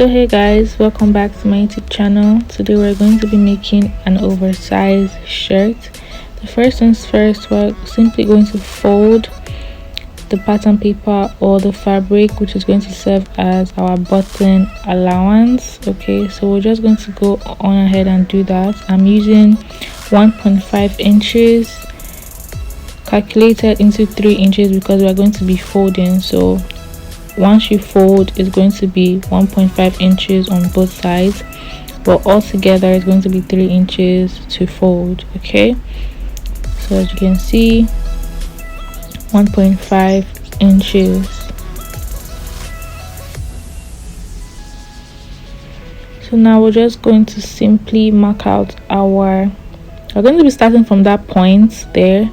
So hey guys, welcome back to my YouTube channel. Today we're going to be making an oversized shirt. The first things first, we're simply going to fold the pattern paper or the fabric, which is going to serve as our button allowance. Okay, so we're just going to go on ahead and do that. I'm using 1.5 inches calculated into 3 inches because we're going to be folding. So once you fold, it's going to be 1.5 inches on both sides, but altogether it's going to be 3 inches to fold. Okay, so as you can see, 1.5 inches. So now we're just going to simply mark out we're going to be starting from that point there.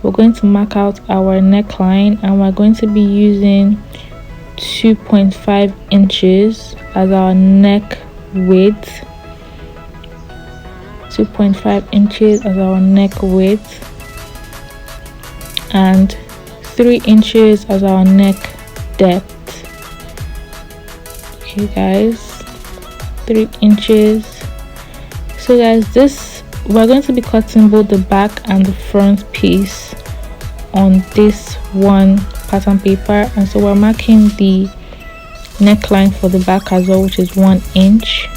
We're going to mark out our neckline, and we're going to be using 2.5 inches as our neck width. 2.5 inches as our neck width, and 3 inches as our neck depth. Okay guys, 3 inches. So guys, this we're going to be cutting both the back and the front piece on this one pattern paper, and so we're marking the neckline for the back as well, which is 1 inch.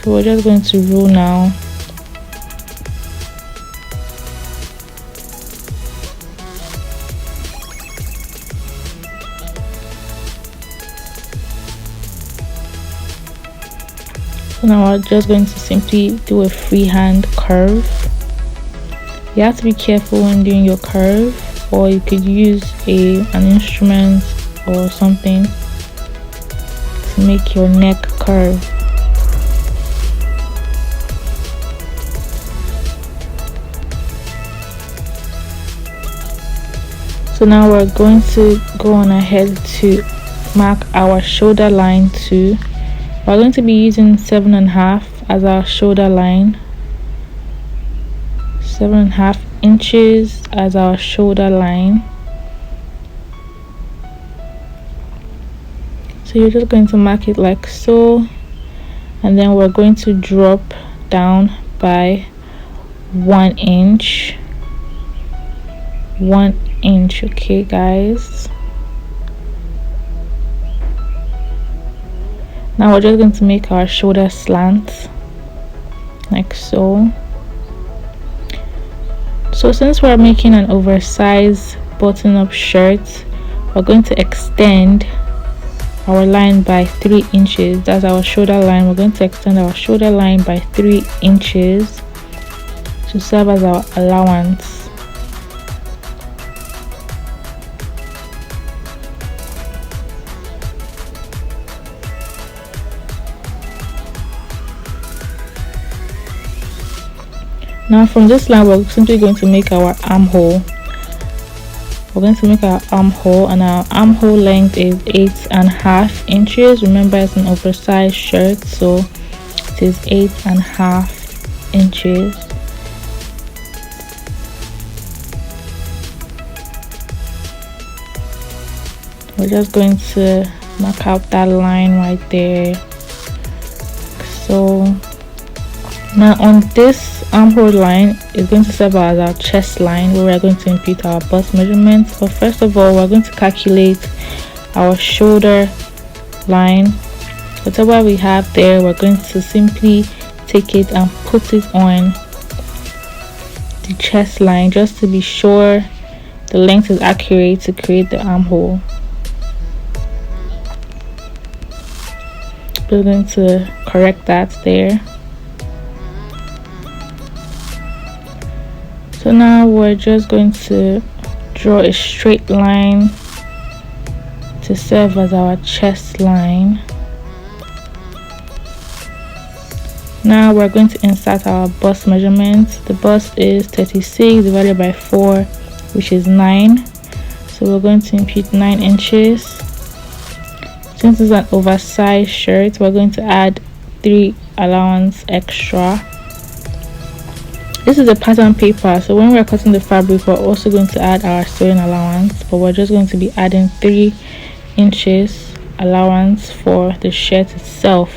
So we're just going to rule now. So now we're just going to simply do a freehand curve. You have to be careful when doing your curve, or you could use an instrument or something to make your neck curve. So now we're going to go on ahead to mark our shoulder line too. We're going to be using 7.5 as our shoulder line. 7.5 inches as our shoulder line. So you're just going to mark it like so, and then we're going to drop down by 1 inch. 1 inch. Okay guys, now we're just going to make our shoulder slant like so. So since we're making an oversized button-up shirt, we're going to extend our line by 3 inches. That's our shoulder line. We're going to extend our shoulder line by 3 inches to serve as our allowance. Now from this line, we're simply going to make our armhole. We're going to make our armhole, and our armhole length is 8.5 inches. Remember, it's an oversized shirt, so it is 8.5 inches. We're just going to mark out that line right there. So now on this armhole line is going to serve as our chest line, where we're going to input our bust measurements. But first of all, we're going to calculate our shoulder line. Whatever we have there, we're going to simply take it and put it on the chest line, just to be sure the length is accurate to create the armhole. We're going to correct that there. So now we're just going to draw a straight line to serve as our chest line. Now we're going to insert our bust measurements. The bust is 36 divided by 4, which is 9. So we're going to input 9 inches. Since it's an oversized shirt, we're going to add 3 allowance extra. This is a pattern paper, so when we're cutting the fabric, we're also going to add our sewing allowance, but we're just going to be adding 3 inches allowance for the shirt itself.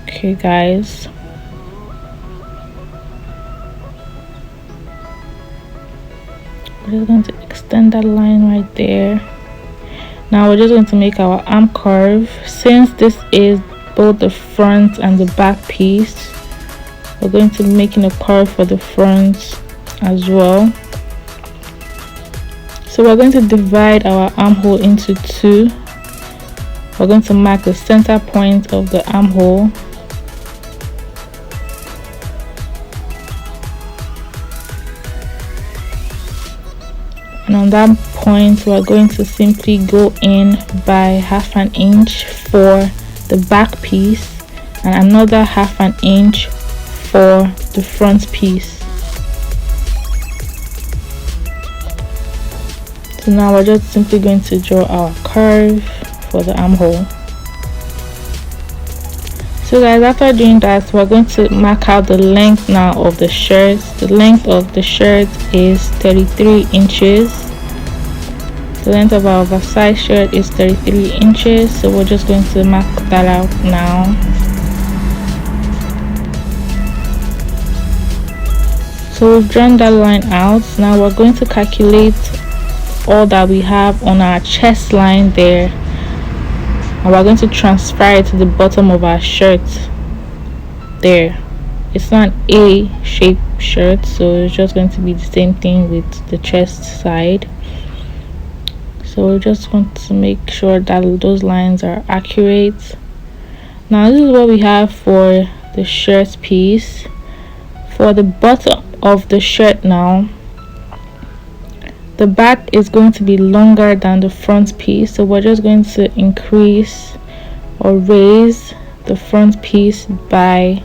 Okay guys, we're just going to extend that line right there. Now we're just going to make our arm curve. Since this is both the front and the back piece, we're going to be making a curve for the front as well. So we're going to divide our armhole into two. We're going to mark the center point of the armhole. And on that point, we're going to simply go in by 1/2 inch for the back piece and another 1/2 inch for the front piece. So now we're just simply going to draw our curve for the armhole. So guys, after doing that, we're going to mark out the length now of the shirt. The length of the shirt is 33 inches. The length of our oversized shirt is 33 inches. So we're just going to mark that out now. So we've drawn that line out. Now we're going to calculate all that we have on our chest line there, and we're going to transfer it to the bottom of our shirt there. It's not an A shaped shirt, so it's just going to be the same thing with the chest side. So we're just going to make sure that those lines are accurate. Now this is what we have for the shirt piece. For the bottom of the shirt now, the back is going to be longer than the front piece, so we're just going to increase or raise the front piece by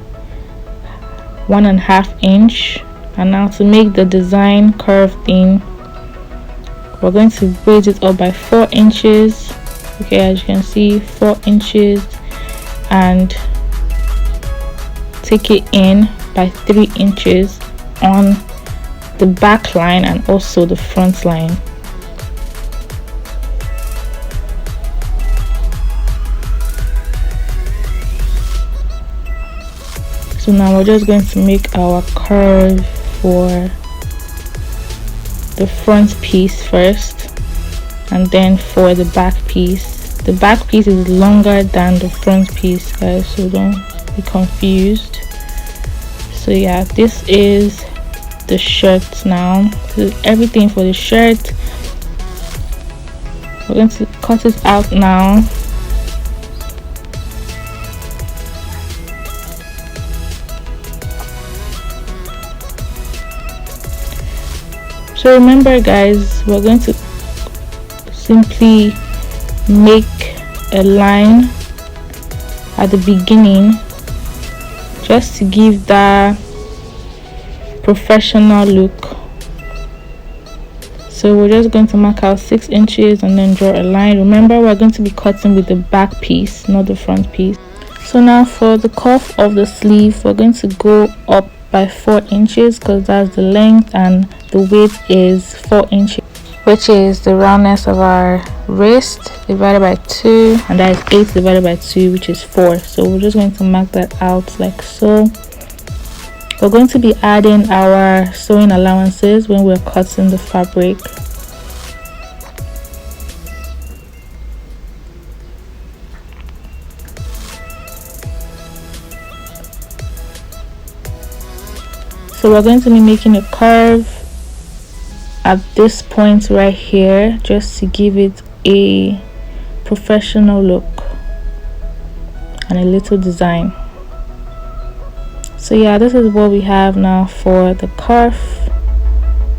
1.5 inch. And now to make the design curved in, we're going to raise it up by 4 inches. Okay, as you can see, 4 inches, and take it in by 3 inches on the back line and also the front line. So now we're just going to make our curve for the front piece first, and then for the back piece. The back piece is longer than the front piece, guys, so don't be confused. So yeah, this is the shirt now. This is everything for the shirt. We're going to cut it out now. So remember guys, we're going to simply make a line at the beginning just to give that professional look. So we're just going to mark out 6 inches and then draw a line. Remember, we're going to be cutting with the back piece, not the front piece. So now for the cuff of the sleeve, we're going to go up by 4 inches because that's the length, and the width is 4 inches, which is the roundness of our wrist divided by 2, and that is 8 divided by 2, which is 4. So we're just going to mark that out like so. We're going to be adding our sewing allowances when we're cutting the fabric. So we're going to be making a curve at this point right here just to give it a professional look and a little design. So yeah, this is what we have now for the cuff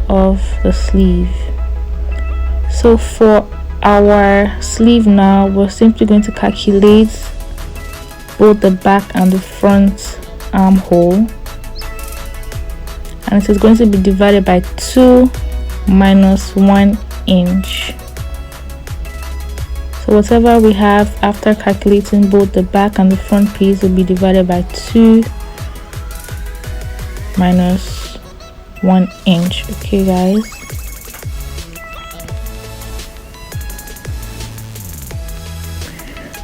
of the sleeve. So for our sleeve now, we're simply going to calculate both the back and the front armhole, and it is going to be divided by 2 minus 1 inch. So whatever we have after calculating both the back and the front piece will be divided by 2 minus 1 inch. Okay guys,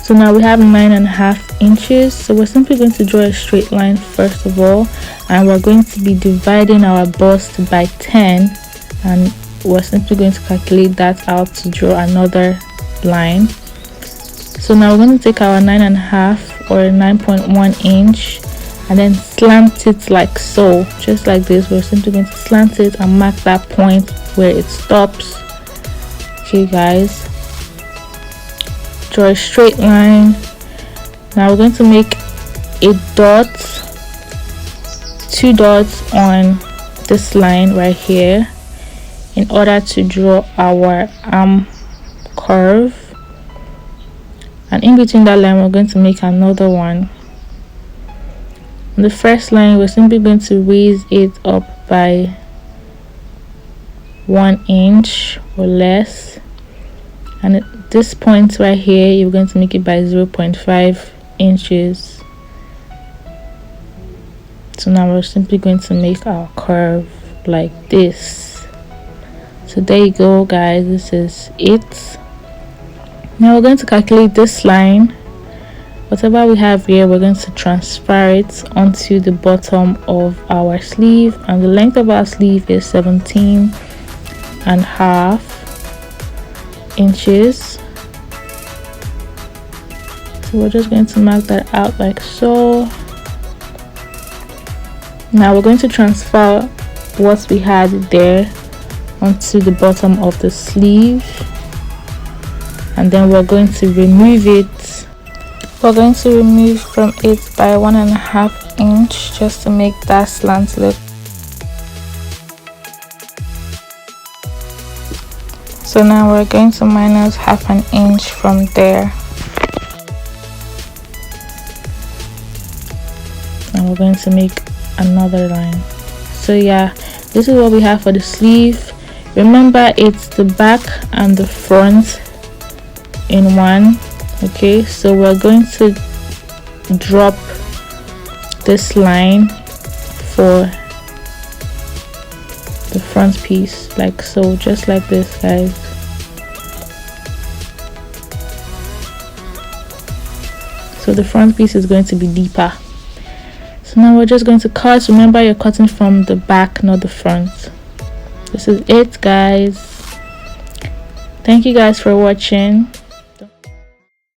So now we have 9.5 inches. So we're simply going to draw a straight line first of all, and we're going to be dividing our bust by 10, and we're simply going to calculate that out to draw another line. So now we're going to take our 9.5 or 9.1 inch and then slant it like so, just like this. We're simply going to slant it and mark that point where it stops. Okay guys, draw a straight line. Now we're going to make a dot, 2 dots on this line right here in order to draw our arm curve, and in between that line we're going to make another one. On the first line we're simply going to raise it up by 1 inch or less, and at this point right here you're going to make it by 0.5 inches. So now we're simply going to make our curve like this. So there you go guys, this is it. Now we're going to calculate this line. Whatever we have here, we're going to transfer it onto the bottom of our sleeve, and the length of our sleeve is 17.5 inches. So we're just going to mark that out like so. Now we're going to transfer what we had there onto the bottom of the sleeve, and then we're going to remove it. We're going to remove from it by 1.5 inch just to make that slant look. So now we're going to minus 0.5 inch from there, and we're going to make another line. So yeah, this is what we have for the sleeve. Remember, it's the back and the front in one. Okay, so we're going to drop this line for the front piece like so, just like this guys. So the front piece is going to be deeper. So now we're just going to cut. Remember, you're cutting from the back, not the front. This is it guys. Thank you guys for watching.